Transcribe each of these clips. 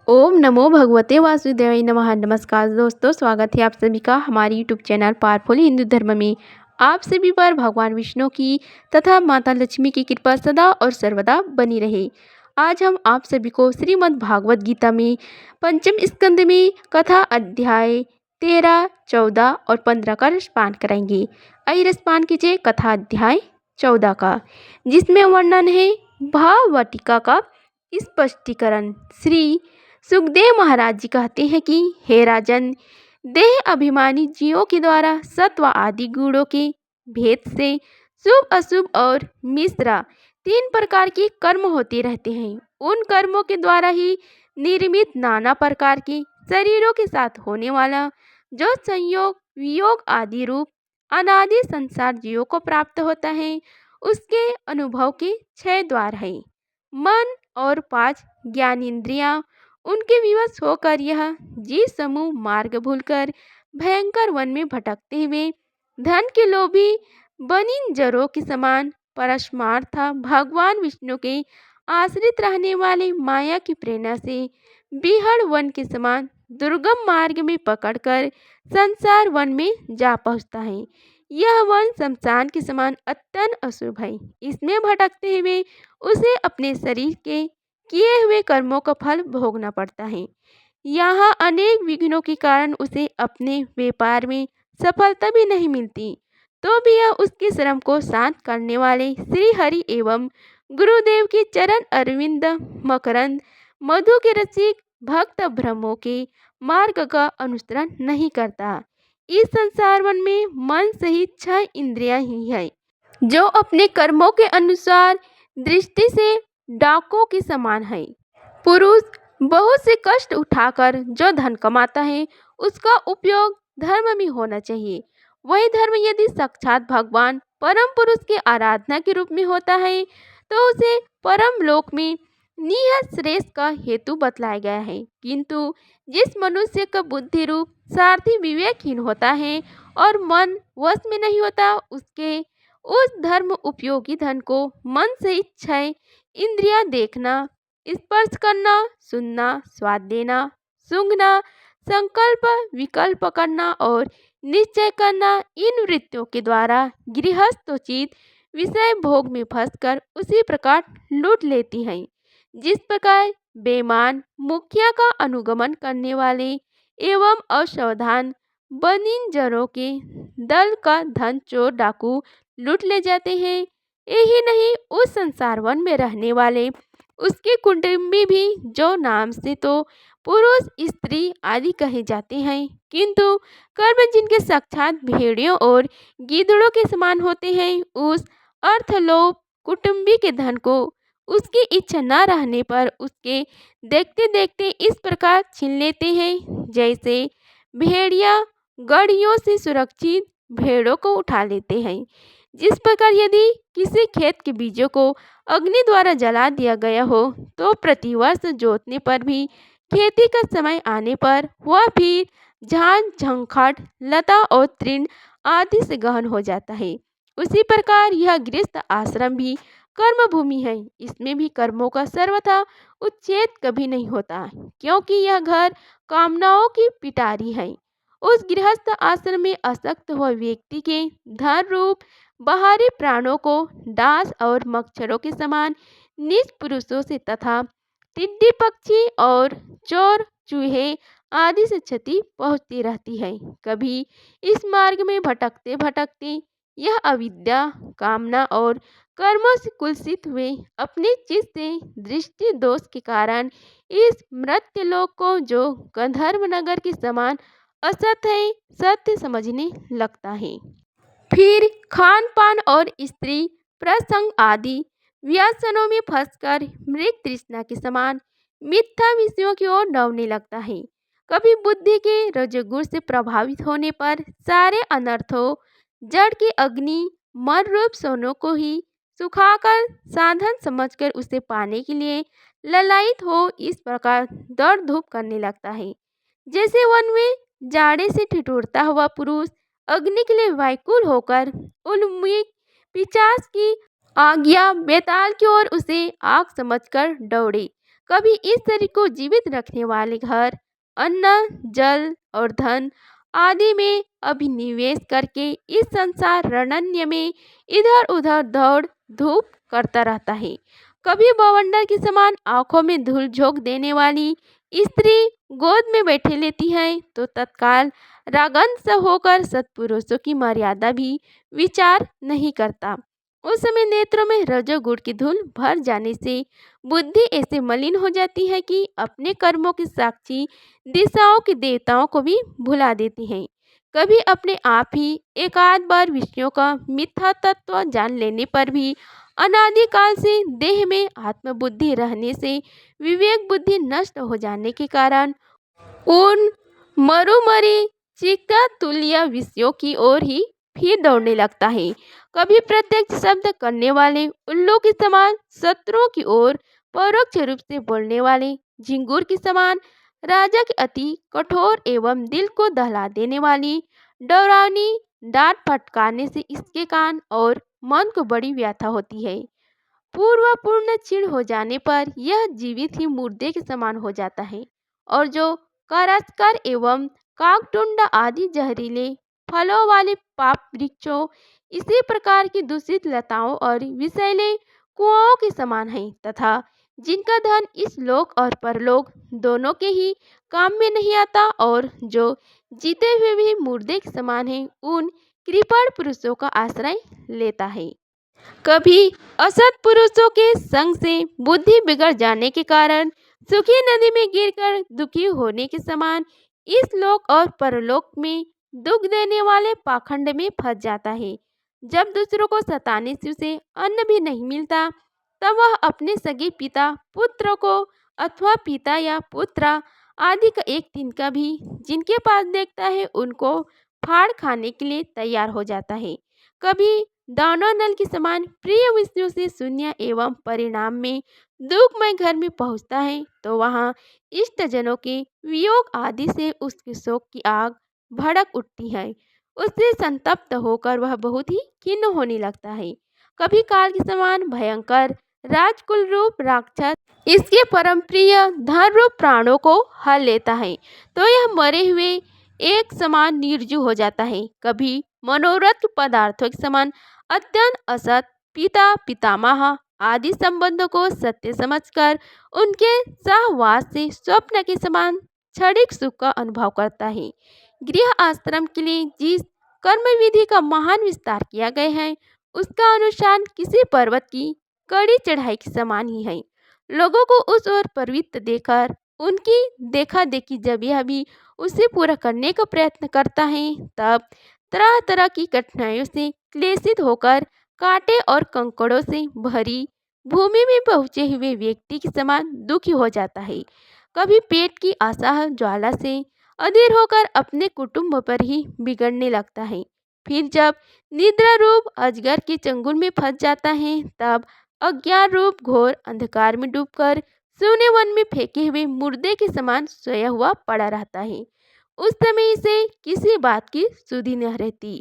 ओम नमो भगवते वासुदेवाय नमः। नमस्कार दोस्तों, स्वागत है आप सभी का हमारे यूट्यूब चैनल पावरफुल हिंदू धर्म में। आप सभी पर भगवान विष्णु की तथा माता लक्ष्मी की कृपा सदा और सर्वदा बनी रहे। आज हम आप सभी को श्रीमद् भागवत गीता में पंचम स्कंद में कथा अध्याय 13, 14 और 15 का रसपान कराएंगे। आइए रसपान कीजिए कथा अध्याय 14 का, जिसमें वर्णन है भाववटिका का स्पष्टीकरण। श्री सुखदेव महाराज जी कहते हैं कि हे राजन, देह अभिमानी जीवों के द्वारा सत्व आदि गुणों के भेद से शुभ अशुभ और मिश्रा 3 प्रकार के कर्म होते रहते हैं। उन कर्मों के द्वारा ही निर्मित नाना प्रकार के शरीरों के साथ होने वाला जो संयोग वियोग आदि रूप अनादि संसार जीवों को प्राप्त होता है, उसके अनुभव के 6 द्वार है। मन और 5 ज्ञानेंद्रियां उनके विवश होकर यह जीव समूह मार्ग भूलकर भयंकर वन में भटकते हुए धन के लोभी बनिंजरों के समान परस्मार्थ भगवान विष्णु के आश्रित रहने वाले माया की प्रेरणा से बिहड़ वन के समान दुर्गम मार्ग में पकड़कर संसार वन में जा पहुंचता है। यह वन शमशान के समान अत्यंत अशुभ है। इसमें भटकते हुए उसे अपने शरीर के किए हुए कर्मों का फल भोगना पड़ता है। यहाँ अनेक विघ्नों के कारण उसे अपने व्यापार में सफलता भी नहीं मिलती, तो भी यह उसके श्रम को शांत करने वाले श्री हरि एवं गुरुदेव के चरण अरविंद मकरंद मधु के रसिक भक्त ब्रह्मों के मार्ग का अनुसरण नहीं करता। इस संसार वन में मन सहित 6 इंद्रियां ही है, जो अपने कर्मों के अनुसार दृष्टि से डाकों के समान है। पुरुष बहुत से कष्ट उठाकर जो धन कमाता है, उसका उपयोग धर्म में होना चाहिए। वही धर्म यदि साक्षात भगवान परम पुरुष की आराधना के रूप में होता है, तो उसे परम लोक में निहित श्रेष्ठ का हेतु बतलाया गया है। किंतु जिस मनुष्य का बुद्धि रूप सारथी विवेकहीन होता है और मन वश में नहीं होता, उसके उस धर्म उपयोगी धन को मन से 6 इंद्रियां देखना, स्पर्श करना, सुनना, स्वाद लेना, सूंघना, संकल्प विकल्प करना और निश्चय करना, इन वृत्तियों के द्वारा गृहस्थोचित विषय भोग में फंसकर उसी प्रकार लूट लेती हैं। जिस प्रकार बेईमान मुखिया का अनुगमन करने वाले एवं असावधान बनिंजरों के दल का धन चोर डाकू लूट ले जाते हैं, यही नहीं उस संसार वन में रहने वाले उसके कुटुंबी भी, जो नाम से तो पुरुष स्त्री आदि कहे जाते हैं, किंतु कर्म जिनके साक्षात भेड़ियों और गीदड़ों के समान होते हैं, उस अर्थलोभ कुटुंबी के धन को उसकी इच्छा न रहने पर उसके देखते देखते इस प्रकार छीन लेते हैं, जैसे भेड़िया गड़ियों से सुरक्षित भेड़ों को उठा लेते हैं। जिस प्रकार यदि किसी खेत के बीजों को अग्नि द्वारा जला दिया गया हो, तो प्रतिवर्ष जोतने पर भी खेती का समय आने पर वह फिर झाड़ झंखाड़ लता और तृण आदि से गहन हो जाता है। उसी प्रकार यह गृहस्थ आश्रम भी कर्म भूमि है। इसमें भी कर्मों का सर्वथा उच्छेद कभी नहीं होता, क्योंकि यह घर कामनाओं की पिटारी है। उस गृहस्थ आश्रम में आसक्त हुआ व्यक्ति के धन रूप बाहरी प्राणों को डांस और मच्छरों के समान नीच पुरुषों से तथा टिड्डी पक्षी और चोर चूहे आदि से क्षति पहुंचती रहती है। कभी इस मार्ग में भटकते भटकते यह अविद्या कामना और कर्मों से कुलसित हुए अपने चित्त से दृष्टि दोष के कारण इस मृत्यु लोक को, जो गंधर्व नगर के समान असत है, सत्य समझने लगता है। फिर खान पान और स्त्री प्रसंग आदि व्यसनों में फंसकर मृग तृष्णा के समान मिथ्या विषयों की ओर दौड़ने लगता है। कभी बुद्धि के रजोगुण से प्रभावित होने पर सारे अनर्थों जड़ की अग्नि मन रूप सोनों को ही सुखाकर साधन समझकर उसे पाने के लिए ललायित हो इस प्रकार दौड़ धूप करने लगता है। जैसे वन में जाड़े से ठिठुरता हुआ पुरुष अग्नि के लिए व्याकुल होकर उन्मुख पिशाच की आज्ञा बेताल की ओर उसे आग समझकर दौड़े, कभी इस शरीर को जीवित रखने वाले घर, अन्न, जल और धन आदि में अभिनिवेश करके इस संसार रणन्य में इधर उधर दौड़ धूप करता रहता है। कभी बवंडर के समान आंखों में धूल झोंक देने वाली स्त्री गोद में बैठे लेती है तो तत्काल रागंत होकर सत्पुरुषों की मर्यादा भी विचार नहीं करता। उस समय नेत्रों में रजोगुण की धूल भर जाने से बुद्धि ऐसे मलिन हो जाती है कि अपने कर्मों की साक्षी दिशाओं के देवताओं को भी भुला देती है। कभी अपने आप ही एक आध बार विषयों का मिथ्या तत्व जान लेने पर भी अनादिकाल से देह में आत्मबुद्धि रहने से विवेक बुद्धि नष्ट हो जाने के कारण उन मरुमरी चिक्का तुल्य विषयों की ओर ही फिर दौड़ने लगता है। कभी प्रत्यक्ष शब्द करने वाले उल्लू के समान शत्रुओं की ओर परोक्ष रूप से बोलने वाले झिंगुर के समान राजा की अति कठोर एवं दिल को दहला देने वाली डरावनी डांट फटकारने से इसके कान और मन को बड़ी व्यथा होती है। पूर्ण चिढ़ हो जाने पर यह जीवित ही मुर्दे के समान हो जाता है और जो करास्कर एवं काकटुंड आदि जहरीले फलों वाले पाप वृक्षों इसी प्रकार की दूषित लताओं और विषैले कुआओं के समान है तथा जिनका धन इस लोक और परलोक दोनों के ही काम में नहीं आता और जो जीते हुए भी मुर्दे के समान है उन कृपण पुरुषों का आश्रय लेता है। कभी असत पुरुषों के संग से बुद्धि बिगड़ जाने के कारण सुखी नदी में गिरकर दुखी होने के समान इस लोक और परलोक में दुख देने वाले पाखंड में फंस जाता है। जब दूसरों को सताने से उसे अन्न भी नहीं मिलता तब वह अपने सगे पिता पुत्र को अथवा पिता या पुत्र आदि का एक तिनका भी जिनके पास देखता है उनको फाड़ खाने के लिए तैयार हो जाता है। कभी दानव नल के समान प्रिय विषयों से शून्य एवं परिणाम में दुखमय घर में पहुंचता है तो वहां इष्टजनों के वियोग आदि से उसके शोक की आग भड़क उठती है। उससे संतप्त होकर वह बहुत ही खिन्न होने लगता है। कभी काल के समान भयंकर राजकुल रूप राक्षस इसके परम प्रिय धन रूप प्राणों को हर लेता है तो यह मरे हुए एक समान निर्जीव हो जाता है। कभी मनोरथ पदार्थों के समान अत्यंत असत पिता पितामह आदि संबंधों को सत्य समझकर उनके सहवास से स्वप्न के समान क्षणिक सुख का अनुभव करता है। गृह आश्रम के लिए जिस कर्म विधि का महान विस्तार किया गया है उसका अनुष्ठान किसी पर्वत की कड़ी चढ़ाई के समान ही है। लोगों को उस ओर प्रवृत्त देकर उनकी देखा देखी जब यह भी उसे पूरा करने का प्रयत्न करता है तब तरह तरह की कठिनाइयों से क्लेशित होकर कांटे और कंकड़ों से भरी भूमि में पहुंचे हुए व्यक्ति के समान दुखी हो जाता है। कभी पेट की असह ज्वाला से अधीर होकर अपने कुटुंब पर ही बिगड़ने लगता है। फिर जब निद्रा रूप अजगर के चंगुल में फंस जाता है तब अज्ञान रूप घोर अंधकार में डूबकर सूने वन में फेंके हुए मुर्दे के समान सोया हुआ पड़ा रहता है। उस समय इसे किसी बात की सुधि न रहती।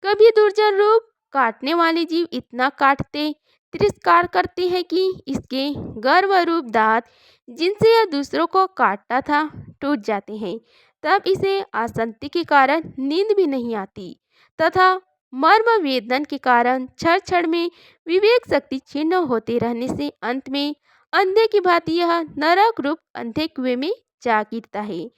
कभी दुर्जन रूप काटने वाले जीव इतना काटते तिरस्कार करते हैं कि इसके गर्व रूप दांत जिनसे यह दूसरों को काटता था टूट जाते हैं। तब इसे आसक्ति के कारण नींद भी नहीं आती तथा मर्म वेदन के कारण क्षण क्षण में विवेक शक्ति क्षीण होते रहने से अंत में अंधे की भांति यह नरक रूप अंधे कुएं में जा गिरता है।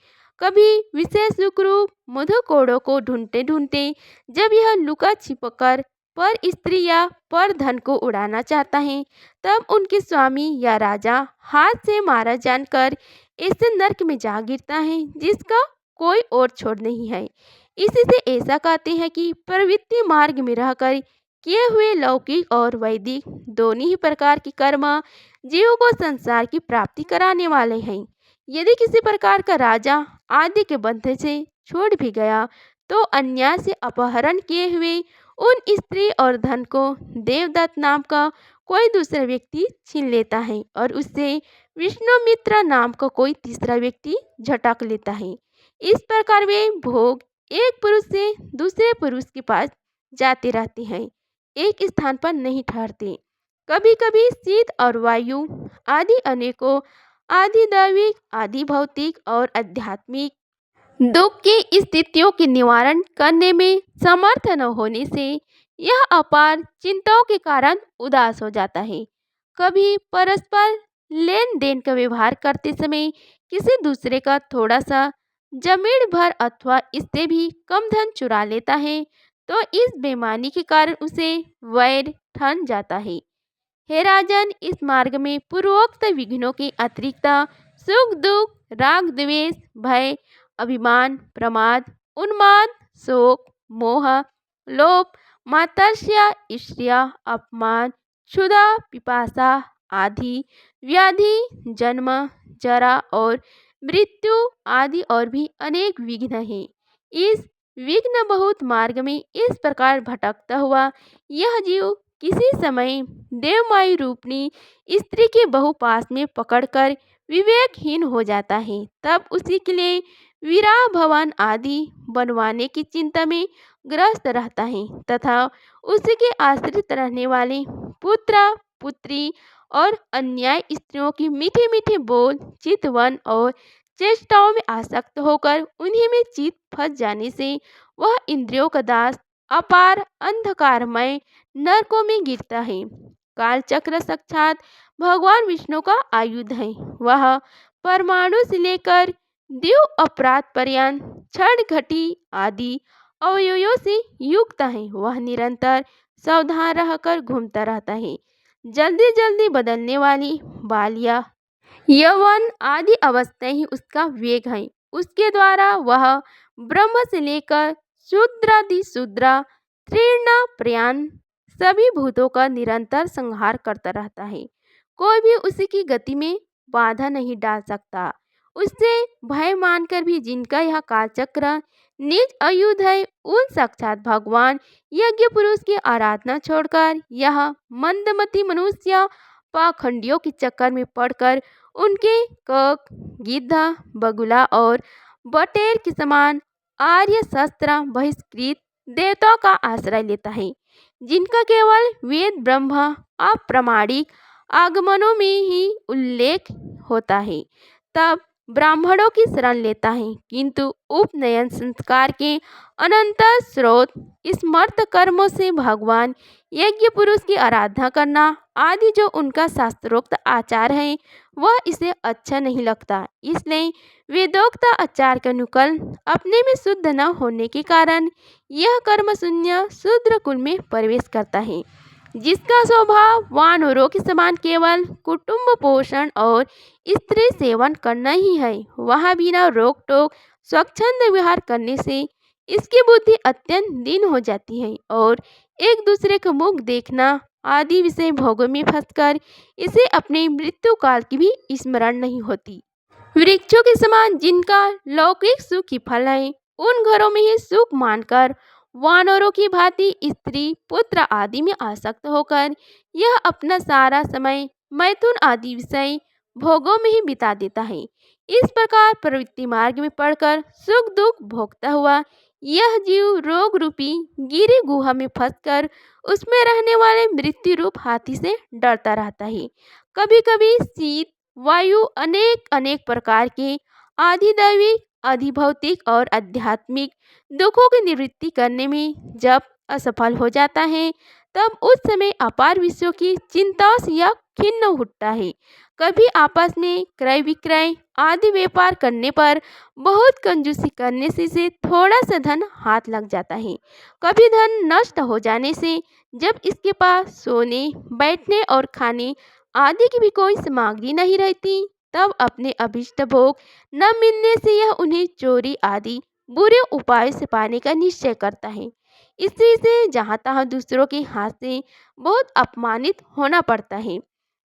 कभी विशेष रूप मधु कोड़ों को ढूंढते ढूंढते जब यह लुका छिपकर पर स्त्री या पर धन को उड़ाना चाहता है तब उनके स्वामी या राजा हाथ से मारा जानकर ऐसे नरक में जा गिरता है जिसका कोई और छोड़ नहीं है। इसी से ऐसा कहते हैं कि प्रवृत्ति मार्ग में रहकर किए हुए लौकिक और वैदिक दोनों ही प्रकार के कर्म जीव को संसार की प्राप्ति कराने वाले हैं। यदि किसी प्रकार का राजा आदि के बंधन से छूट भी गया तो अन्याय से अपहरण किए हुए उन स्त्री और धन को देवदत्त नाम का कोई दूसरा व्यक्ति छीन लेता है और उससे विष्णुमित्र नाम का कोई तीसरा व्यक्ति झटक लेता है। इस प्रकार वे भोग एक पुरुष से दूसरे पुरुष के पास जाते रहते हैं, एक स्थान पर नहीं ठहरते। कभी कभी शीत और वायु आदि अनेकों आदि दैविक, आदि भौतिक और आध्यात्मिक दुख की स्थितियों के निवारण करने में समर्थ न होने से यह अपार चिंताओं के कारण उदास हो जाता है। कभी परस्पर लेन देन का व्यवहार करते समय किसी दूसरे का थोड़ा सा जमीन भर अथवा इससे भी कम धन चुरा लेता है तो इस बेईमानी के कारण उसे वैर ठन जाता है। हे राजन, इस मार्ग में पूर्वोक्त विघ्नों के अतिरिक्त सुख दुख, राग द्वेष, भय, अभिमान, प्रमाद, उन्माद, शोक, मोह, लोभ, मात्सर्य, ईर्ष्या, अपमान, क्षुधा, पिपासा आदि व्याधि, जन्म, जरा और मृत्यु आदि और भी अनेक विघ्न हैं। इस विघ्न बहुत मार्ग में इस प्रकार भटकता हुआ यह जीव किसी समय देवमायु रूपनी स्त्री के बहुपास में पकड़कर विवेकहीन हो जाता है। तब उसी के लिए विराह भवन आदि बनवाने की चिंता में ग्रस्त रहता है तथा उसी के आश्रित रहने वाले पुत्र पुत्री और अन्याय स्त्रियों की मीठे मीठे बोल, चितवन और चेष्टाओं में आसक्त होकर उन्हीं में चित फंस जाने से वह इंद्रियों का दास अपार अंधकारमय नरकों में गिरता है। कालचक्र साक्षात भगवान विष्णु का आयुध है। वह परमाणु से लेकर द्यू अपराध पर्यंत छड़ घटी आदि अवयवों से युक्त है। वह निरंतर सावधान रहकर घूमता रहता है। जल्दी जल्दी बदलने वाली बालिया, यौवन आदि अवस्थाएं ही उसका वेग है। उसके द्वारा वह ब्रह्म से लेकर शूद्रादि शूद्र तीर्ण प्रयाण सभी भूतों का निरंतर संहार करता रहता है। कोई भी उसी की गति में बाधा नहीं डाल सकता। उससे भय मानकर भी जिनका यह कालचक्र निज आयुध है उन साक्षात भगवान यज्ञ पुरुष की आराधना छोड़कर यह मंदमती मनुष्य पाखंडियों के चक्कर में पड़कर उनके कक, गिद्ध, बगुला और बटेर के समान आर्य शस्त्र बहिष्कृत देवताओं का आश्रय लेता है, जिनका केवल वेद ब्रह्म अप्रामाणिक आगमनों में ही उल्लेख होता है। तब ब्राह्मणों की शरण लेता है, किंतु उपनयन संस्कार के अनंत स्रोत स्मर्त कर्मों से भगवान यज्ञ पुरुष की आराधना करना आदि जो उनका शास्त्रोक्त आचार है वह इसे अच्छा नहीं लगता। इसलिए वेदोक्त आचार का अनुकूल अपने में शुद्ध न होने के कारण यह कर्म शून्य शूद्र कुल में प्रवेश करता है, जिसका स्वभाव वानरों के समान केवल कुटुंब पोषण और स्त्री सेवन करना ही है। वह बिना रोक टोक स्वच्छंद विहार करने से इसकी बुद्धि अत्यंत दीन हो जाती है और एक दूसरे का मुख देखना आदि विषय भोगों में फंसकर इसे अपने मृत्यु काल की भी स्मरण नहीं होती। वृक्षों के समान जिनका लौकिक सुख ही फल है उन घरों में ही सुख मानकर वानरों की भांति स्त्री पुत्र आदि में आसक्त होकर यह अपना सारा समय मैथुन आदि विषय भोगों में ही बिता देता है। इस प्रकार प्रवृत्ति मार्ग में पड़कर सुख दुख भोगता हुआ यह जीव रोग रूपी गिरी गुहा में फंसकर उसमें रहने वाले मृत्यु रूप हाथी से डरता रहता है। कभी कभी शीत वायु अनेक अनेक प्रकार के आधिदैविक अधिभौतिक और आध्यात्मिक दुखों की निवृत्ति करने में जब असफल हो जाता है तब उस समय अपार विषयों की चिंताओं से यह खिन्न उठता है। कभी आपस में क्रय विक्रय आदि व्यापार करने पर बहुत कंजूसी करने से थोड़ा सा धन हाथ लग जाता है। कभी धन नष्ट हो जाने से जब इसके पास सोने बैठने और खाने आदि की भी कोई सामग्री नहीं रहती तब अपने अभिष्ट भोग न मिलने से यह उन्हें चोरी आदि बुरे उपाय से पाने का निश्चय करता है। इसी से जहाँ तहाँ दूसरों के हाथ से बहुत अपमानित होना पड़ता है।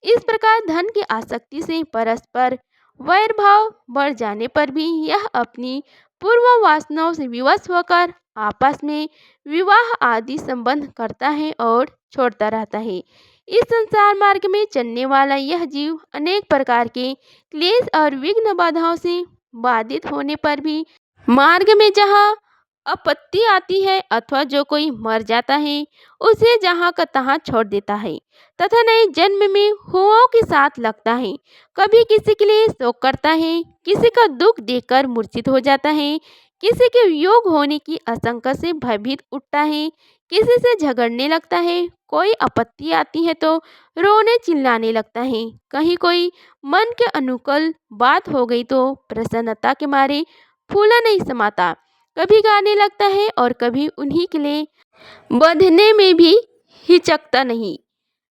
इस प्रकार धन की आसक्ति से परस्पर वैर भाव बढ़ जाने पर भी यह अपनी पूर्व वासनाओं से विवश होकर आपस में विवाह आदि संबंध करता है और छोड़ता रहता है। इस संसार मार्ग में चलने वाला यह जीव अनेक प्रकार के क्लेश और विघ्न बाधाओं से बाधित होने पर भी मार्ग में जहाँ आपत्ति आती है अथवा जो कोई मर जाता है उसे जहाँ का तहाँ छोड़ देता है। तथा नए जन्म में हुओं के साथ लगता है। कभी किसी के लिए शोक करता है, किसी का दुख देखकर मूर्छित हो जाता है, किसी के वियोग होने की आशंका से भयभीत उठता है, किसी से झगड़ने लगता है, कोई आपत्ति आती है तो रोने चिल्लाने लगता है, कहीं कोई मन के अनुकूल बात हो गई तो प्रसन्नता के मारे फूला नहीं समाता, कभी गाने लगता है और कभी उन्हीं के लिए बंधने में भी हिचकता नहीं।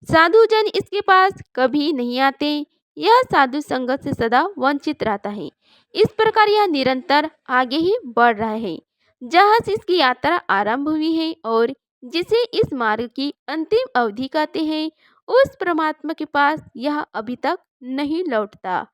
साधु जन इसके पास कभी नहीं आते, यह साधु संगत से सदा वंचित रहता है। इस प्रकार यह निरंतर आगे ही बढ़ रहा है। जहाँ से इसकी यात्रा आरंभ हुई है और जिसे इस मार्ग की अंतिम अवधि कहते हैं, उस परमात्मा के पास यह अभी तक नहीं लौटता।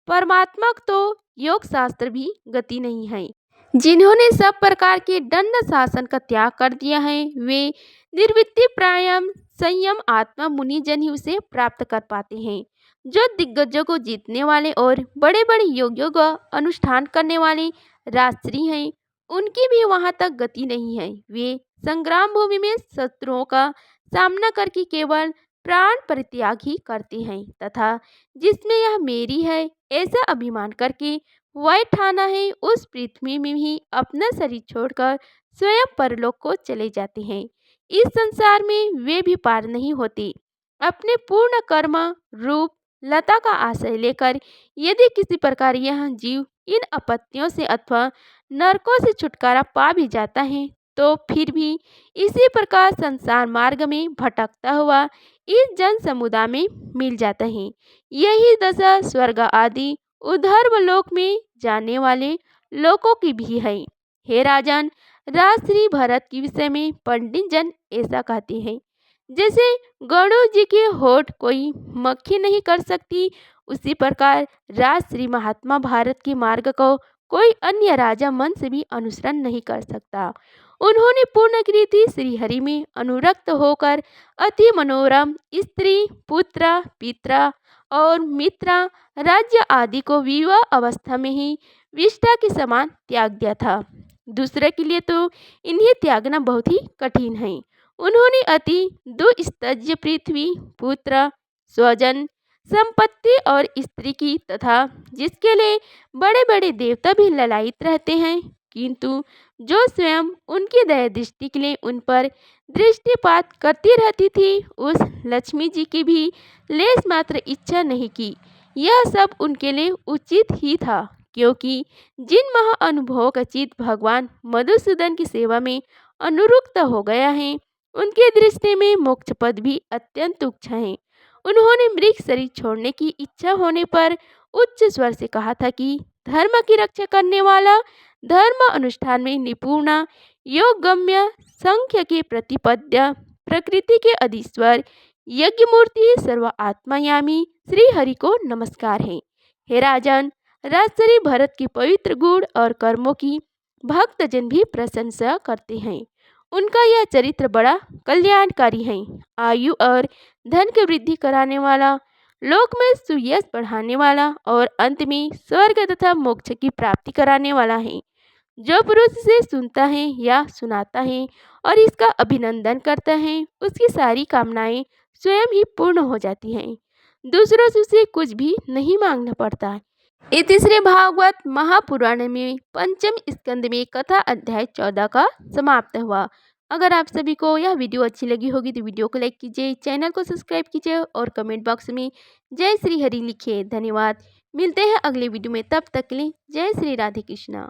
परमात्मा तो योग शास्त्र भी गति नहीं है। जिन्होंने सब प्रकार के दंड शासन का त्याग कर दिया है, वे निर्वृत्ति प्राणायाम संयम आत्मा मुनि जन ही उसे प्राप्त कर पाते हैं। जो दिग्गजों को जीतने वाले और बड़े बड़े योगियों का अनुष्ठान करने वाले राजश्री हैं, उनकी भी वहां तक गति नहीं है। वे संग्राम भूमि में शत्रुओं का सामना करके केवल प्राण परित्याग ही करते हैं तथा जिसमें यह मेरी है ऐसा अभिमान करके वह ठाना है, उस पृथ्वी में ही अपना शरीर छोड़कर स्वयं परलोक को चले जाते हैं। इस संसार में वे भी पार नहीं होते। अपने पूर्ण कर्म रूप लता का आश्रय लेकर यदि किसी प्रकार यह जीव इन आपत्तियों से अथवा नरकों से छुटकारा पा भी जाता है तो फिर भी इसी प्रकार संसार मार्ग में भटकता हुआ इस जन समुदाय में मिल जाता है। यही दशा स्वर्ग आदि उधर्व लोक में जाने वाले लोगों की भी है। हे राजन, राजश्री भरत के विषय में पंडित जन ऐसा कहते हैं, जैसे गणेश जी के होठ कोई मक्खी नहीं कर सकती, उसी प्रकार राजश्री महात्मा भारत के मार्ग को कोई अन्य राजा मन से भी अनुसरण नहीं कर सकता। उन्होंने पूर्ण कृति श्रीहरि में अनुरक्त होकर अति मनोरम स्त्री पुत्र पिता और मित्र राज्य आदि को विवाह अवस्था में ही विष्ठा के समान त्याग दिया था। दूसरे के लिए तो इन्हें त्यागना बहुत ही कठिन है। उन्होंने अति दुस्तज्य पृथ्वी पुत्र स्वजन संपत्ति और स्त्री की तथा जिसके लिए बड़े बड़े देवता भी ललायित रहते हैं, किंतु जो स्वयं उनकी दया दृष्टि के लिए उन पर दृष्टिपात करती रहती थी, उस लक्ष्मी जी की भी लेस मात्र इच्छा नहीं की। यह सब उनके लिए उचित ही था, क्योंकि जिन महाअनुभवों का चित्त भगवान मधुसूदन की सेवा में अनुरुक्त हो गया है, उनकी दृष्टि में मोक्ष पद भी अत्यंत तुच्छ है। उन्होंने मृग शरीर छोड़ने की इच्छा होने पर उच्च स्वर से कहा था कि धर्म की रक्षा करने वाला, धर्म अनुष्ठान में निपुण, योगगम्य, संख्य के प्रतिपद्य, प्रकृति के अधीश्वर, यज्ञ मूर्ति सर्व आत्मायामी श्री हरि को नमस्कार है। हे राजन, राजश्री भरत की पवित्र गुण और कर्मों की भक्तजन भी प्रशंसा करते हैं। उनका यह चरित्र बड़ा कल्याणकारी है, आयु और धन की वृद्धि कराने वाला, लोक में सुयश बढ़ाने वाला और अंत में स्वर्ग तथा मोक्ष की प्राप्ति कराने वाला है। जो पुरुष इसे सुनता है या सुनाता है और इसका अभिनंदन करता है, उसकी सारी कामनाएं स्वयं ही पूर्ण हो जाती हैं। दूसरों से उसे कुछ भी नहीं मांगना पड़ता। तीसरे भागवत महापुराण में पंचम स्कंद में कथा अध्याय 14 का समाप्त हुआ। अगर आप सभी को यह वीडियो अच्छी लगी होगी तो वीडियो को लाइक कीजिए, चैनल को सब्सक्राइब कीजिए और कमेंट बॉक्स में जय श्री हरि लिखिए। धन्यवाद। मिलते हैं अगले वीडियो में, तब तक के लिए जय श्री राधे कृष्णा।